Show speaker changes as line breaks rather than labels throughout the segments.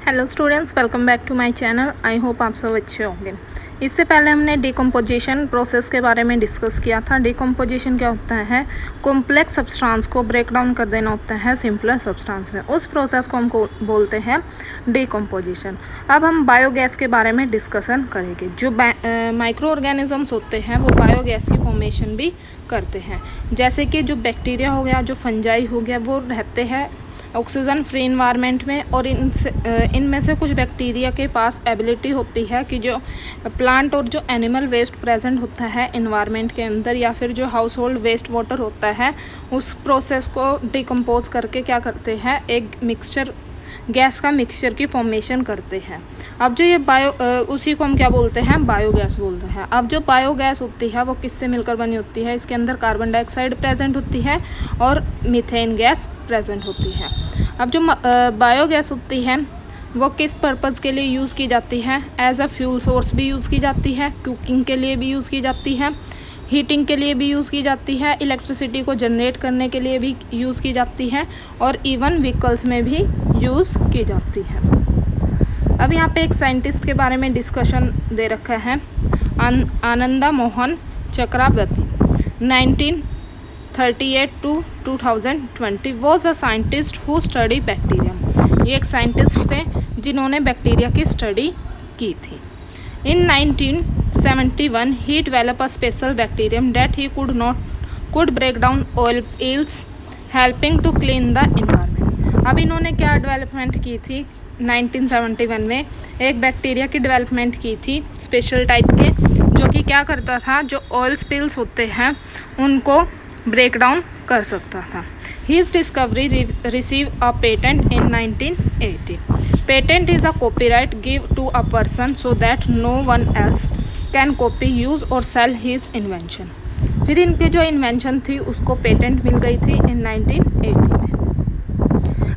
Hello students, welcome back to my channel. I hope आप सब अच्छे होंगे। इससे पहले हमने डिकम्पोजिशन प्रोसेस के बारे में डिस्कस किया था। डिकम्पोजिशन क्या होता है? कॉम्प्लेक्स सब्सटेंस को ब्रेक डाउन कर देना होता है सिंपलर सब्सटेंस में। उस प्रोसेस को हम बोलते हैं डिकम्पोजिशन। अब हम बायोगैस के बारे में डिस्कशन करेंगे। जो माइक्रो ऑर्गेनिजम्स होते हैं वो बायोगैस की फॉर्मेशन भी करते हैं। जैसे कि जो बैक्टीरिया हो गया, जो फंजाई हो गया, वो रहते हैं ऑक्सीजन फ्री इन्वायरमेंट में। और इनमें से कुछ बैक्टीरिया के पास एबिलिटी होती है कि जो प्लांट और जो एनिमल वेस्ट प्रेजेंट होता है इन्वायरमेंट के अंदर, या फिर जो हाउस होल्ड वेस्ट वाटर होता है, उस प्रोसेस को डिकम्पोज करके क्या करते हैं, एक मिक्सचर गैस का मिक्सचर की फॉर्मेशन करते हैं। अब जो ये उसी को हम क्या बोलते हैं? बायोगैस बोलते हैं। अब जो बायोगैस होती है वो किससे मिलकर बनी होती है? इसके अंदर कार्बन डाइऑक्साइड प्रेजेंट होती है और मीथेन गैस प्रेजेंट होती है। अब जो बायोगैस होती है वो किस पर्पज़ के लिए यूज़ की जाती है? एज अ फ्यूल सोर्स भी यूज़ की जाती है, कुकिंग के लिए भी यूज़ की जाती है, हीटिंग के लिए भी यूज़ की जाती है, इलेक्ट्रिसिटी को जनरेट करने के लिए भी यूज़ की जाती है, और इवन व्हीकल्स में भी यूज़ की जाती है। अब यहाँ पे एक साइंटिस्ट के बारे में डिस्कशन दे रखा है। आनंदा मोहन चक्रवर्ती 1938 to 2020 was a scientist who study bacterium. ये एक साइंटिस्ट थे जिन्होंने बैक्टीरिया की स्टडी की थी। In 1971, he developed a special bacterium that he could break down oils, helping to clean the environment. अब इन्होंने क्या डेवलपमेंट की थी? 1971 में एक बैक्टीरिया की डेवलपमेंट की थी स्पेशल टाइप के, जो कि क्या करता था, जो ऑयल स्पिल्स होते हैं उनको ब्रेक डाउन कर सकता था। His discovery received a patent in 1980. Patent is a copyright given to a person so that no one else can copy, use or sell his invention. फिर इनकी जो इन्वेंशन थी उसको पेटेंट मिल गई थी इन 1980 में।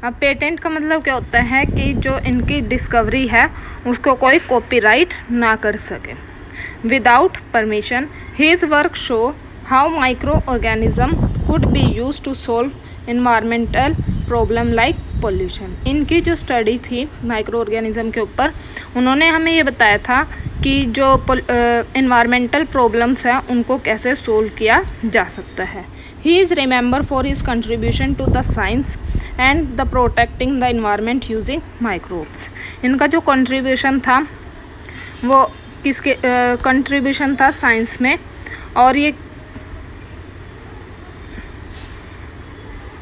अब पेटेंट का मतलब क्या होता है कि जो इनकी डिस्कवरी है उसको कोई कॉपीराइट ना कर सके। Without permission his work show how microorganism could be used to solve environmental problem like pollution. इनकी जो स्टडी थी माइक्रो ऑर्गेनिज्म के ऊपर, उन्होंने हमें ये बताया था कि जो इन्वायरमेंटल प्रॉब्लम्स हैं उनको कैसे सोल्व किया जा सकता है। He is remember for his contribution to the science and the protecting the environment using microbes. इनका जो कंट्रीब्यूशन था वो किसके कंट्रीब्यूशन था? साइंस में। और ये